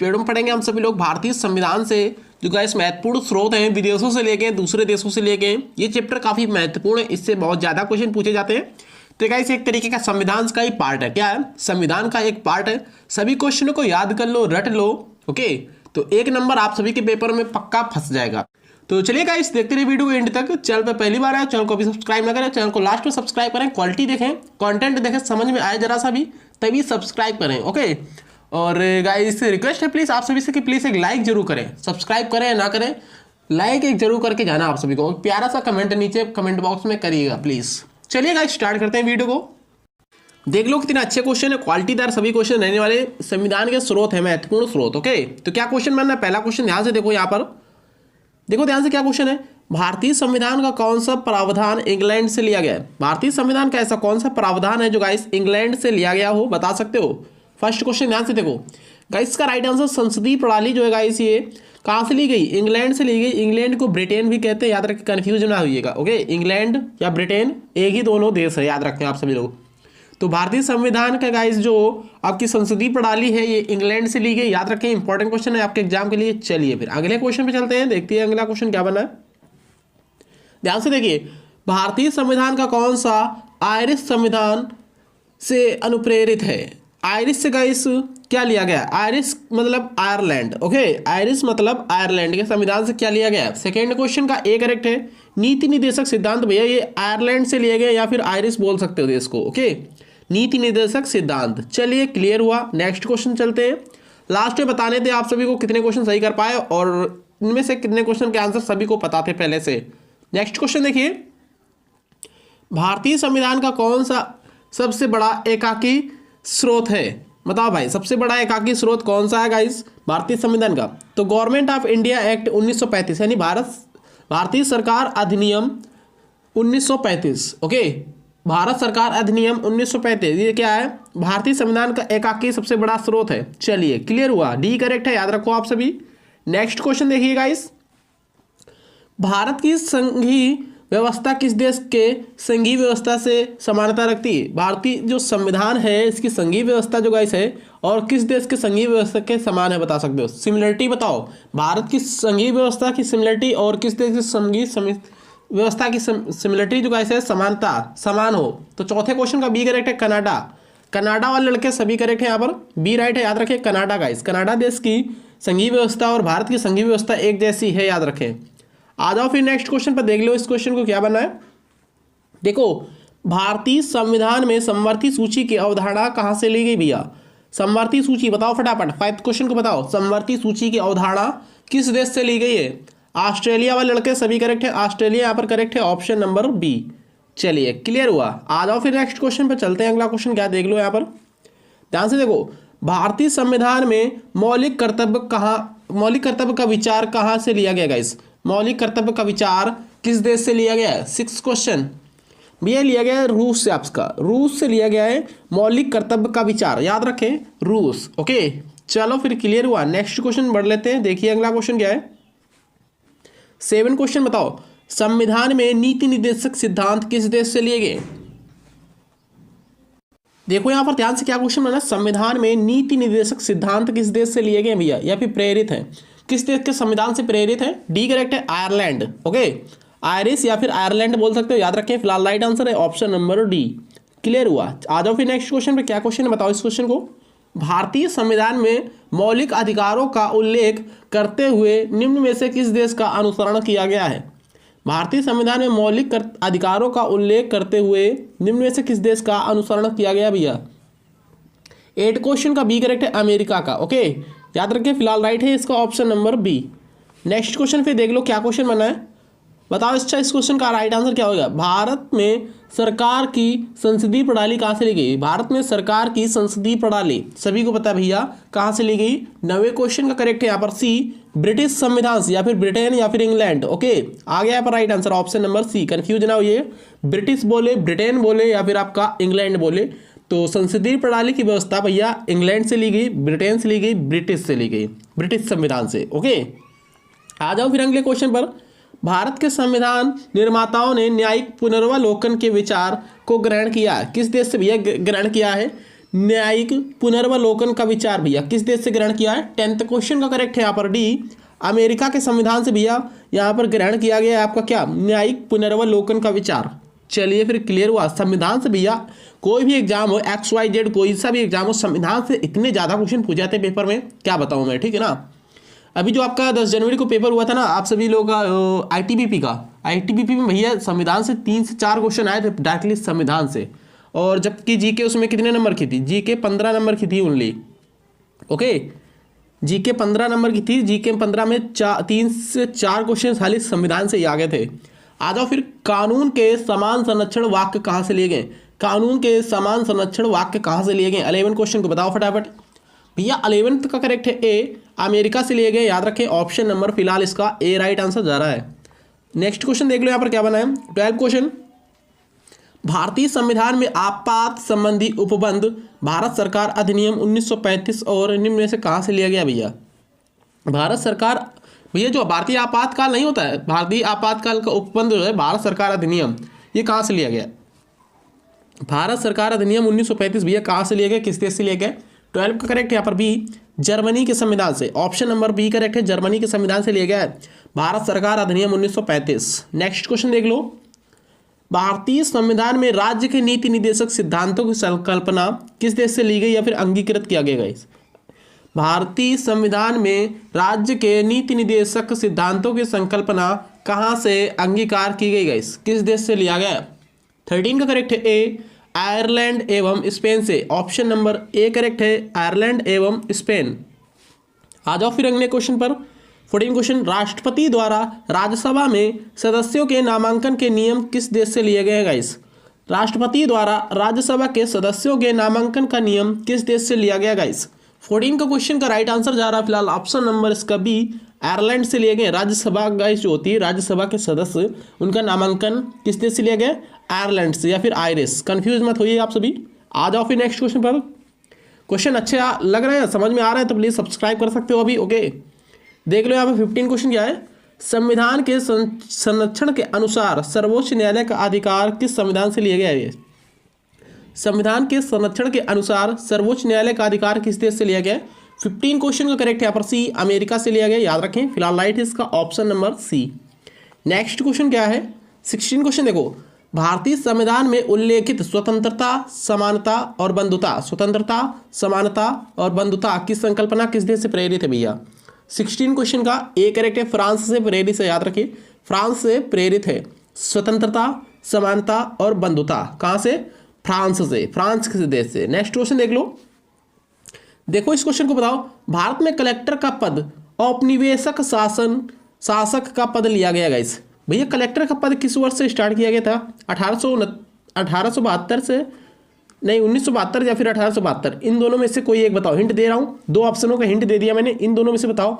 Video में पढ़ेंगे हम सभी लोग भारतीय संविधान से जो गाइस महत्वपूर्ण स्रोत हैं, विदेशों से लेके दूसरे देशों से लेके। ये चैप्टर काफ़ी महत्वपूर्ण है, इससे बहुत ज़्यादा क्वेश्चन पूछे जाते हैं। तो गाइस एक तरीके का संविधान का ही पार्ट है। क्या है? संविधान का एक पार्ट है। सभी क्वेश्चनों को याद कर लो, रट लो। ओके, तो 1 नंबर आप सभी के पेपर में पक्का फंस जाएगा। तो चलिए गाइस देखते रहिए वीडियो को एंड तक। चैनल पर पहली बार आए, चैनल को भी सब्सक्राइब ना करें, चैनल को लास्ट में सब्सक्राइब करें। क्वालिटी देखें, कंटेंट देखें, समझ में आए जरा सा भी, तभी सब्सक्राइब करें। ओके, और गाइस रिक्वेस्ट है प्लीज़ आप सभी से कि प्लीज़ एक लाइक जरूर करें। सब्सक्राइब करें या ना करें, लाइक एक जरूर करके जाना आप सभी को। प्यारा सा कमेंट नीचे कमेंट बॉक्स में करिएगा प्लीज़। चलिए गाइस स्टार्ट करते हैं वीडियो को। देख लो कितने अच्छे क्वेश्चन है, क्वालिटीदार सभी क्वेश्चन रहने वाले। संविधान के स्रोत है, महत्वपूर्ण स्रोत। ओके, तो क्या क्वेश्चन बनना है? पहला क्वेश्चन ध्यान से देखो, यहाँ पर देखो ध्यान से क्या क्वेश्चन है। भारतीय संविधान का कौन सा प्रावधान इंग्लैंड से लिया गया है? भारतीय संविधान का ऐसा कौन सा प्रावधान है जो गाइस इंग्लैंड से लिया गया हो, बता सकते हो? फर्स्ट क्वेश्चन ध्यान से देखो गाइस, का राइट आंसर संसदीय प्रणाली जो है गाइस ये कहाँ से ली गई? इंग्लैंड से ली गई। इंग्लैंड को ब्रिटेन भी कहते हैं, याद रखें, कंफ्यूज ना होइएगा। ओके, इंग्लैंड या ब्रिटेन एक ही दोनों देश है, याद रखें आप सभी लोग। तो भारतीय संविधान का गाइस जो आपकी संसदीय प्रणाली है ये इंग्लैंड से ली गई, याद रखें। इंपॉर्टेंट क्वेश्चन है आपके एग्जाम के लिए। चलिए फिर अगले क्वेश्चन पे चलते हैं, देखते हैं अगला क्वेश्चन क्या बना है। ध्यान से देखिए, भारतीय संविधान का कौन सा आयरिश संविधान से अनुप्रेरित है? आयरिश से गाइस क्या लिया गया? आयरिश मतलब आयरलैंड। ओके, आयरिश मतलब आयरलैंड के संविधान से क्या लिया गया? सेकेंड क्वेश्चन का ए करेक्ट है। नीति निर्देशक सिद्धांत भैया ये आयरलैंड से लिए गए या फिर आयरिश बोल सकते हो देश को। ओके, नीति निर्देशक सिद्धांत। चलिए क्लियर हुआ। नेक्स्ट क्वेश्चन चलते हैं। लास्ट में बताने थे आप सभी को कितने क्वेश्चन सही कर पाए और इनमें से कितने क्वेश्चन के आंसर सभी को पता थे पहले से। नेक्स्ट क्वेश्चन देखिए, भारतीय संविधान का कौन सा सबसे बड़ा एकाकी स्रोत है? बताओ भाई, सबसे बड़ा एकाकी स्रोत कौन सा है गाइस भारतीय संविधान का? तो गवर्नमेंट ऑफ इंडिया एक्ट 1935 यानी भारतीय सरकार अधिनियम 1935। ओके, भारत सरकार अधिनियम 1935 ये क्या है? भारतीय संविधान का एकाकी सबसे बड़ा स्रोत है। चलिए क्लियर हुआ, डी करेक्ट है, याद रखो आप सभी। नेक्स्ट क्वेश्चन देखिए गाइस, भारत की संघीय व्यवस्था किस देश के संघीय व्यवस्था से समानता रखती है? भारतीय जो संविधान है इसकी संघीय व्यवस्था जो गाइस है और किस देश के संघीय व्यवस्था के समान है, बता सकते हो? सिमिलरिटी बताओ, भारत की संघीय व्यवस्था की सिमिलरिटी और किस देश की संघीय व्यवस्था की सिमिलरिटी जो गाइस है समानता समान हो। तो चौथे क्वेश्चन का बी करेक्ट है, कनाडा। कनाडा वाले लड़के सभी करेक्ट है, यहाँ पर बी राइट है, याद रखें। कनाडा गाइस, कनाडा देश की संघीय व्यवस्था और भारत की संघीय व्यवस्था एक जैसी है, याद रखें। आ जाओ फिर नेक्स्ट क्वेश्चन पर, देख लो इस क्वेश्चन को क्या बना है। देखो, भारतीय संविधान में समवर्ती सूची की अवधारणा कहाँ से ली गई भैया? समवर्ती सूची बताओ फटाफट, 5th क्वेश्चन को बताओ। समवर्ती सूची की अवधारणा किस देश से ली गई है? ऑस्ट्रेलिया वाले लड़के सभी करेक्ट है, ऑस्ट्रेलिया यहाँ पर करेक्ट है, ऑप्शन नंबर बी। चलिए क्लियर हुआ। आ जाओ फिर नेक्स्ट क्वेश्चन पर चलते हैं। अगला क्वेश्चन क्या, देख लो यहाँ पर ध्यान से देखो, भारतीय संविधान में मौलिक कर्तव्य का विचार कहाँ से लिया गया गाइस? मौलिक कर्तव्य का विचार किस देश से लिया गया है? 6th क्वेश्चन भैया लिया गया है रूस से, आपका रूस से लिया गया है मौलिक कर्तव्य का विचार, याद रखें रूस। ओके, चलो फिर क्लियर हुआ। नेक्स्ट क्वेश्चन बढ़ लेते हैं, देखिए अगला क्वेश्चन क्या है। 7 क्वेश्चन बताओ, संविधान में नीति निर्देशक सिद्धांत किस देश से लिए गए? देखो यहाँ पर ध्यान से क्या क्वेश्चन बना, संविधान में नीति निर्देशक सिद्धांत किस देश से लिए गए भैया या फिर प्रेरित है? किस देश के संविधान से प्रेरित है? डी करेक्ट है, आयरलैंड। ओके, आयरिश या फिर आयरलैंड बोल सकते हो, याद रखें। फिलहाल राइट आंसर है ऑप्शन नंबर डी। क्लियर हुआ। आ जाओ फिर नेक्स्ट क्वेश्चन पे, क्या क्वेश्चन है बताओ इस क्वेश्चन को। भारतीय संविधान में मौलिक अधिकारों का उल्लेख करते हुए निम्न में से किस देश का अनुसरण किया गया है? भारतीय संविधान में मौलिक अधिकारों का उल्लेख करते हुए निम्न में से किस देश का अनुसरण किया गया भैया? 8 क्वेश्चन का बी करेक्ट है, अमेरिका का। ओके, याद रखिए फिलहाल राइट है इसका option number B. Next question फिर देख लो क्या क्वेश्चन बना है, बताओ अच्छा इस क्वेश्चन का राइट आंसर क्या होगा। भारत में सरकार की संसदीय प्रणाली कहाँ से ली गई? भारत में सरकार की संसदीय प्रणाली सभी को पता है भैया कहाँ से ली गई? 9वें क्वेश्चन का करेक्ट है यहाँ पर सी, ब्रिटिश संविधान से, या फिर ब्रिटेन या फिर इंग्लैंड। ओके, आ गया यहाँ पर right answer option number C. Confuse ना होइए, ब्रिटिश बोले, ब्रिटेन बोले या फिर आपका इंग्लैंड बोले, तो संसदीय प्रणाली की व्यवस्था भैया इंग्लैंड से ली गई, ब्रिटेन से ली गई, ब्रिटिश से ली गई, ब्रिटिश संविधान से। ओके, आ जाओ फिर अगले क्वेश्चन पर। भारत के संविधान निर्माताओं ने न्यायिक पुनर्वालोकन के विचार को ग्रहण किया, किस देश से भैया ग्रहण किया है? न्यायिक पुनर्वलोकन का विचार भैया किस देश से ग्रहण किया है? 10th क्वेश्चन का करेक्ट है यहाँ पर डी, अमेरिका के संविधान से भैया यहाँ पर ग्रहण किया गया है आपका क्या? न्यायिक पुनर्वलोकन का विचार। चलिए फिर क्लियर हुआ। संविधान से भैया कोई भी एग्जाम हो, XYZ कोई सा भी एग्जाम हो, संविधान से इतने ज़्यादा क्वेश्चन पूछ जाते हैं पेपर में, क्या बताऊँ मैं, ठीक है ना। अभी जो आपका 10 जनवरी को पेपर हुआ था ना आप सभी लोगों का ITBP में भैया संविधान से 3 से 4 क्वेश्चन आए थे डायरेक्टली संविधान से, और जबकि जीके उसमें कितने नंबर की थी? जीके 15 नंबर की थी ओनली। ओके, जीके 15 नंबर की थी। जीके 15 में 3 से 4 क्वेश्चन खाली संविधान से ही आ गए थे। आ जाओ फिर, कानून के समान संरक्षण वाक्य कहाँ से लिए गए? कानून के समान संरक्षण वाक्य कहाँ से लिए गए? 11 क्वेश्चन को बताओ फटाफट भैया। 11th का करेक्ट है ए, अमेरिका से लिए गए, याद रखें। ऑप्शन नंबर फिलहाल इसका ए राइट आंसर जा रहा है। नेक्स्ट क्वेश्चन देख लो यहाँ पर क्या बना है। 12 क्वेश्चन, भारतीय संविधान में आपात संबंधी उपबंध भारत सरकार अधिनियम 1935 और निम्न में से कहाँ से लिया गया भैया? भारत सरकार भैया जो भारतीय आपातकाल नहीं होता है, भारतीय आपातकाल का उपबंध जो है भारत सरकार अधिनियम, ये कहाँ से लिया गया? भारत सरकार अधिनियम 1935 भैया कहाँ से लिया गया, किस देश से लिया गया? 12 का करेक्ट है यहाँ पर बी, जर्मनी के संविधान से। ऑप्शन नंबर बी करेक्ट है, जर्मनी के संविधान से लिया गया है भारत सरकार अधिनियम 1935। नेक्स्ट क्वेश्चन देख लो, भारतीय संविधान में राज्य के नीति निर्देशक सिद्धांतों की संकल्पना किस देश से ली गई या फिर अंगीकृत किया गया? भारतीय संविधान में राज्य के नीति निर्देशक सिद्धांतों की संकल्पना कहाँ से अंगीकार की गई गाइस, किस देश से लिया गया? 13 का करेक्ट है ए, आयरलैंड एवं स्पेन से। ऑप्शन नंबर ए करेक्ट है, आयरलैंड एवं स्पेन। आ जाओ फिर अगले क्वेश्चन पर। 14 क्वेश्चन, राष्ट्रपति द्वारा राज्यसभा में सदस्यों के नामांकन के नियम किस देश से लिए गए हैं गाइस? राष्ट्रपति द्वारा राज्यसभा के सदस्यों के नामांकन का नियम किस देश से लिया गया गाइस? 14 का क्वेश्चन का राइट आंसर जा रहा है फिलहाल ऑप्शन नंबर इसका बी, आयरलैंड से लिए गए। राज्यसभा गाइस जो होती है, राज्यसभा के सदस्य, उनका नामांकन किस देश से लिया गया? आयरलैंड से या फिर आयरिश। कंफ्यूज मत होइए आप सभी। आ जाओ फिर नेक्स्ट क्वेश्चन पर। क्वेश्चन अच्छे लग रहे हैं, समझ में आ रहे हैं तो प्लीज सब्सक्राइब कर सकते हो अभी। ओके, देख लो यहाँ पे 15 क्वेश्चन क्या है। संविधान के संरक्षण के अनुसार सर्वोच्च न्यायालय का अधिकार किस संविधान से लिया गया है? संविधान के संरक्षण के अनुसार सर्वोच्च न्यायालय का अधिकार किस देश से लिया गया है? 15 क्वेश्चन का करेक्ट यहाँ पर सी, अमेरिका से लिया गया, याद रखें। फिलहाल राइट है इसका option number C. Next question क्या है? 16 क्वेश्चन देखो, भारतीय संविधान में उल्लेखित स्वतंत्रता, समानता और बंधुता, स्वतंत्रता, समानता और बंधुता की संकल्पना किस देश से प्रेरित है भैया? 16 क्वेश्चन का ए करेक्ट है, फ्रांस से प्रेरित है, याद रखिए। फ्रांस से प्रेरित है स्वतंत्रता, समानता और बंधुता। कहाँ से? फ्रांस से, फ्रांस किस देश से। नेक्स्ट क्वेश्चन देख लो, देखो इस क्वेश्चन को बताओ, भारत में कलेक्टर का पद औपनिवेशिक शासक का पद लिया गया गाइस। भैया कलेक्टर का पद किस वर्ष से स्टार्ट किया गया था? 1872 से, नहीं 1972 या फिर 1872, इन दोनों में से कोई एक बताओ। हिंट दे रहा हूँ, 2 ऑप्शनों का हिंट दे दिया मैंने, इन दोनों में से बताओ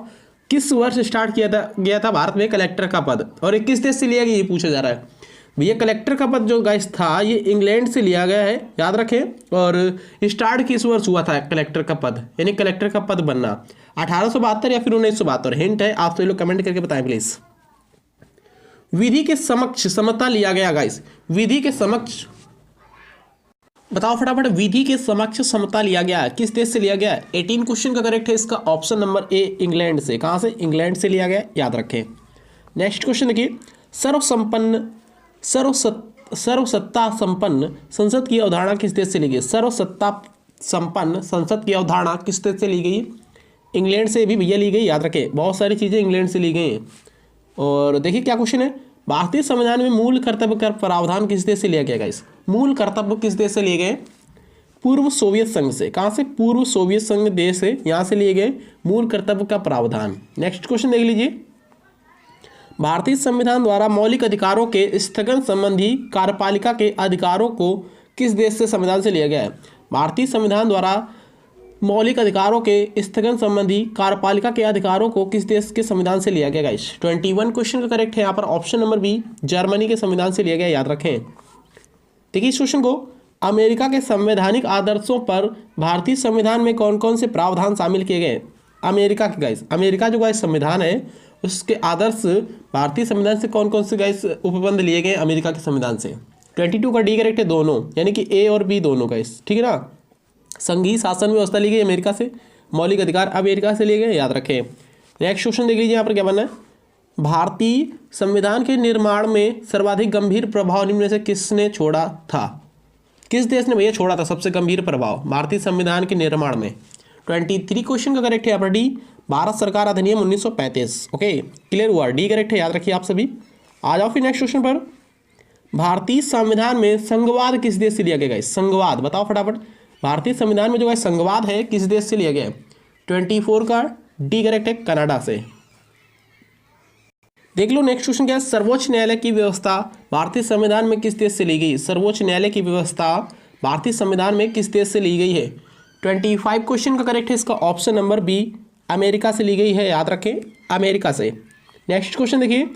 किस वर्ष स्टार्ट किया गया था भारत में कलेक्टर का पद, और ये किस देश से लिया गया ये पूछा जा रहा है। भैया कलेक्टर का पद जो गाइस था ये इंग्लैंड से लिया गया है, याद रखें। और स्टार्ट किस वर्ष हुआ था कलेक्टर का पद, यानी कलेक्टर का पद बनना? 1872 या फिर 1972। हिंट है, आप सभी लोग कमेंट करके बताएं प्लीज। विधि के समक्ष समता लिया गया गाइस, विधि के समक्ष बताओ फटाफट, विधि के समक्ष समता लिया गया है, किस देश से लिया गया है? 18 क्वेश्चन का करेक्ट है इसका ऑप्शन नंबर ए, इंग्लैंड से। कहाँ से? इंग्लैंड से लिया गया, याद रखें। नेक्स्ट क्वेश्चन देखिए, सर्वसत्ता संपन्न संसद की अवधारणा किस देश से ली गई? सर्वसत्ता संपन्न संसद की अवधारणा किस देश से ली गई? इंग्लैंड से भी भैया ली गई, याद रखें। बहुत सारी चीज़ें इंग्लैंड से ली गई हैं। और देखिए क्या क्वेश्चन है, भारतीय संविधान में मूल कर्तव्य का प्रावधान किस देश से लिया गया गाइस? मूल कर्तव्य किस देश से लिए गए? पूर्व सोवियत संघ से। कहाँ से? पूर्व सोवियत संघ देश से, यहाँ से लिए गए मूल कर्तव्य का प्रावधान। नेक्स्ट क्वेश्चन देख लीजिए, भारतीय संविधान द्वारा मौलिक अधिकारों के स्थगन संबंधी कार्यपालिका के अधिकारों को किस देश से संविधान से लिया गया है? भारतीय संविधान द्वारा मौलिक अधिकारों के स्थगन संबंधी कार्यपालिका के अधिकारों को किस देश के संविधान से लिया गया गाइस? 21 क्वेश्चन का करेक्ट है यहाँ पर ऑप्शन नंबर बी, जर्मनी के संविधान से लिया गया, याद रखें। देखिए इस क्वेश्चन को, अमेरिका के संवैधानिक आदर्शों पर भारतीय संविधान में कौन कौन से प्रावधान शामिल किए गए? अमेरिका के गाइस, अमेरिका जो गाइस संविधान है उसके आदर्श भारतीय संविधान से कौन कौन से गाइस उपबंध लिए गए अमेरिका के संविधान से? 22 का डी करेक्ट है, दोनों, यानी कि ए और बी दोनों गाइस, ठीक है ना। संघीय शासन व्यवस्था ली गई अमेरिका से, मौलिक अधिकार अमेरिका से लिए गए, याद रखें। नेक्स्ट क्वेश्चन देख लीजिए यहाँ पर क्या बनना है, भारतीय संविधान के निर्माण में सर्वाधिक गंभीर प्रभाव निम्न में से किसने छोड़ा था? किस देश ने भैया छोड़ा था सबसे गंभीर प्रभाव भारतीय संविधान के निर्माण में? 23 क्वेश्चन का करेक्ट है यहाँ पर डी, भारत सरकार अधिनियम 1935। ओके, क्लियर हुआ, डी करेक्ट है, याद रखिए आप सभी। आ जाओ फिर नेक्स्ट क्वेश्चन पर, भारतीय संविधान में संघवाद किस देश से लिया गया है? संघवाद बताओ फटाफट, भारतीय संविधान में जो है संघवाद है किस देश से लिया गया है? 24 का डी करेक्ट है, कनाडा से। देख लो नेक्स्ट क्वेश्चन क्या है, सर्वोच्च न्यायालय की व्यवस्था भारतीय संविधान में किस देश से ली गई? सर्वोच्च न्यायालय की व्यवस्था भारतीय संविधान में किस देश से ली गई है? 25 क्वेश्चन का करेक्ट है इसका ऑप्शन नंबर बी, अमेरिका से ली गई है, याद रखें, अमेरिका से। नेक्स्ट क्वेश्चन देखिए,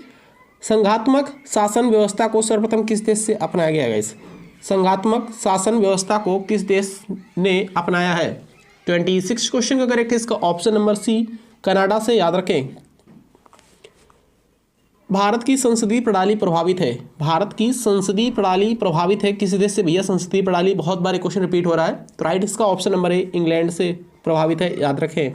संघात्मक शासन व्यवस्था को सर्वप्रथम किस देश से अपनाया गया है? संघात्मक शासन व्यवस्था को किस देश ने अपनाया है? 26 क्वेश्चन का करेक्ट है इसका ऑप्शन नंबर सी, कनाडा से, याद रखें। भारत की संसदीय प्रणाली प्रभावित है, भारत की संसदीय प्रणाली प्रभावित है किस देश से भैया? संसदीय प्रणाली, बहुत बार क्वेश्चन रिपीट हो रहा है, तो राइट इसका ऑप्शन नंबर ए, इंग्लैंड से प्रभावित है, याद रखें।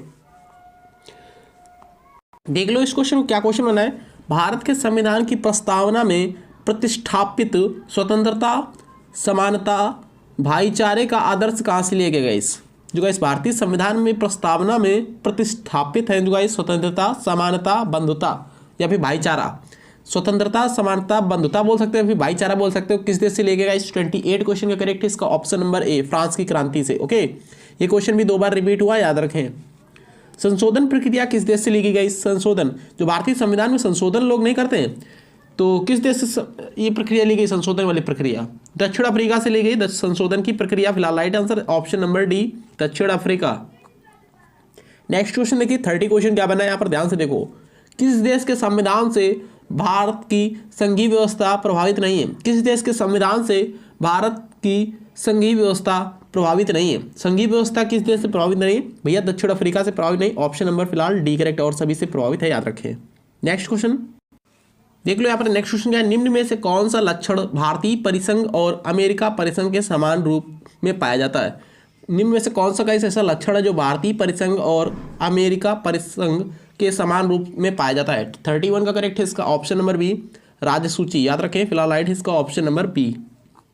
देख लो इस क्वेश्चन क्या क्वेश्चन बना है, भारत के संविधान की प्रस्तावना में प्रतिष्ठापित स्वतंत्रता, समानता, भाईचारे का आदर्श कहाँ से लिया गया? इस जो गाइस भारतीय संविधान में प्रस्तावना में प्रतिष्ठापित है जो गाइस स्वतंत्रता, समानता, बंधुता या फिर भाईचारा, स्वतंत्रता, समानता, बंधुता बोल सकते हो, फिर भाईचारा बोल सकते हो, किस देश से लेके गाइस? 28 क्वेश्चन का करेक्ट है इसका ऑप्शन नंबर ए, फ्रांस की क्रांति से। ओके, ये क्वेश्चन भी 2 बार रिपीट हुआ, याद रखें। संशोधन प्रक्रिया किस देश से ली गई गाइस? संशोधन, जो भारतीय संविधान में संशोधन लोग नहीं करते हैं, तो किस देश से ये प्रक्रिया ली गई, संशोधन वाली प्रक्रिया? दक्षिण अफ्रीका से ली गई संशोधन की प्रक्रिया। फिलहाल right answer option number D, दक्षिण अफ्रीका। नेक्स्ट क्वेश्चन देखिए, 30 क्वेश्चन क्या बना है यहाँ पर, ध्यान से देखो, किस देश के संविधान से भारत की संघीय व्यवस्था प्रभावित नहीं है? किस देश के संविधान से भारत की संघीय व्यवस्था प्रभावित नहीं है? संघीय व्यवस्था किस देश से प्रभावित नहीं है भैया? दक्षिण अफ्रीका से प्रभावित नहीं, ऑप्शन नंबर फिलहाल डी करेक्ट, और सभी से प्रभावित है, याद रखें। नेक्स्ट क्वेश्चन देख लो यहाँ पर, नेक्स्ट क्वेश्चन क्या है, निम्न में से कौन सा लक्षण भारतीय परिसंघ और अमेरिका परिसंघ के समान रूप में पाया जाता है? निम्न में से कौन सा ऐसा लक्षण है जो भारतीय परिसंघ और अमेरिका परिसंघ के समान रूप में पाया जाता है? 31 का करेक्ट है इसका ऑप्शन नंबर बी, राज्यसूची, याद रखें, फिलहाल राइट है इसका option number B.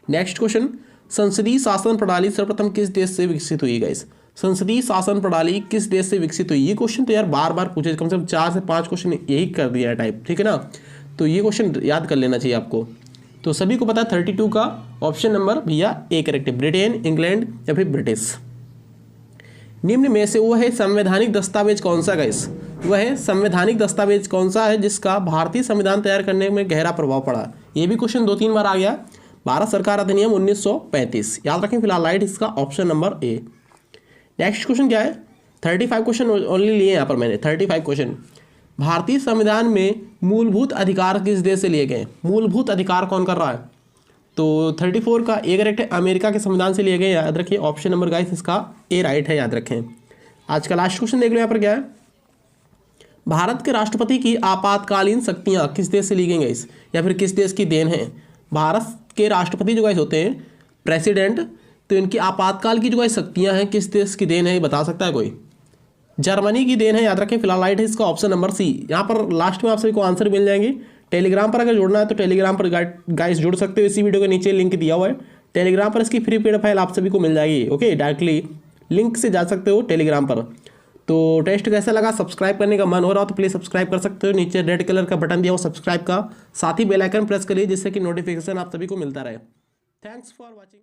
Next question, संसदीय शासन प्रणाली सर्वप्रथम किस देश से विकसित हुई? गाइस, संसदीय शासन प्रणाली किस देश से विकसित हुई? ये क्वेश्चन तो यार बार बार पूछे, कम से कम 4 से 5 क्वेश्चन यही कर दिया है टाइप, ठीक है ना, तो ये क्वेश्चन याद कर लेना चाहिए आपको। तो सभी को पता है 32 का ऑप्शन नंबर भैया ए करेक्ट है, ब्रिटेन, इंग्लैंड या फिर ब्रिटिश। निम्न में से वह संवैधानिक दस्तावेज कौन सा? गाइस, वह संवैधानिक दस्तावेज कौन सा है जिसका भारतीय संविधान तैयार करने में गहरा प्रभाव पड़ा? ये भी क्वेश्चन 2-3 बार आ गया, भारत सरकार अधिनियम 1935, याद रखें, फिलहाल राइट इसका option number A. Next question क्या है, 35 क्वेश्चन ओनली लिए यहाँ पर मैंने, 35 क्वेश्चन। भारतीय संविधान में मूलभूत अधिकार किस देश से लिए गए? मूलभूत अधिकार कौन कर रहा है? तो 34 का ए करेक्ट है, अमेरिका के संविधान से लिए गए, याद रखिए, ऑप्शन नंबर गाइस इसका ए राइट है, याद रखें। आज का लास्ट क्वेश्चन देख लो यहाँ पर क्या है, भारत के राष्ट्रपति की आपातकालीन शक्तियाँ किस देश से ली गई गाइस, या फिर किस देश की देन है? भारत के राष्ट्रपति जो गाइस होते हैं, प्रेसिडेंट, तो इनकी आपातकाल की जो गाइस शक्तियाँ हैं किस देश की देन है, ये बता सकता है कोई? जर्मनी की देन है, याद रखें, फिलहाल राइट है इसका ऑप्शन नंबर सी। यहाँ पर लास्ट में आप सभी को आंसर मिल जाएंगे। टेलीग्राम पर अगर जुड़ना है तो टेलीग्राम पर गाइस जुड़ सकते हो, इसी वीडियो के नीचे लिंक दिया हुआ है, टेलीग्राम पर इसकी फ्री पीडीएफ फाइल आप सभी को मिल जाएगी। ओके, डायरेक्टली लिंक से जा सकते हो टेलीग्राम पर। तो टेस्ट कैसा लगा, सब्सक्राइब करने का मन हो रहा हो तो प्लीज़ सब्सक्राइब कर सकते हो, नीचे रेड कलर का बटन दिया हो सब्सक्राइब का, साथ ही बेल आइकन प्रेस करिए जिससे कि नोटिफिकेशन आप सभी को मिलता रहे। Thanks for watching.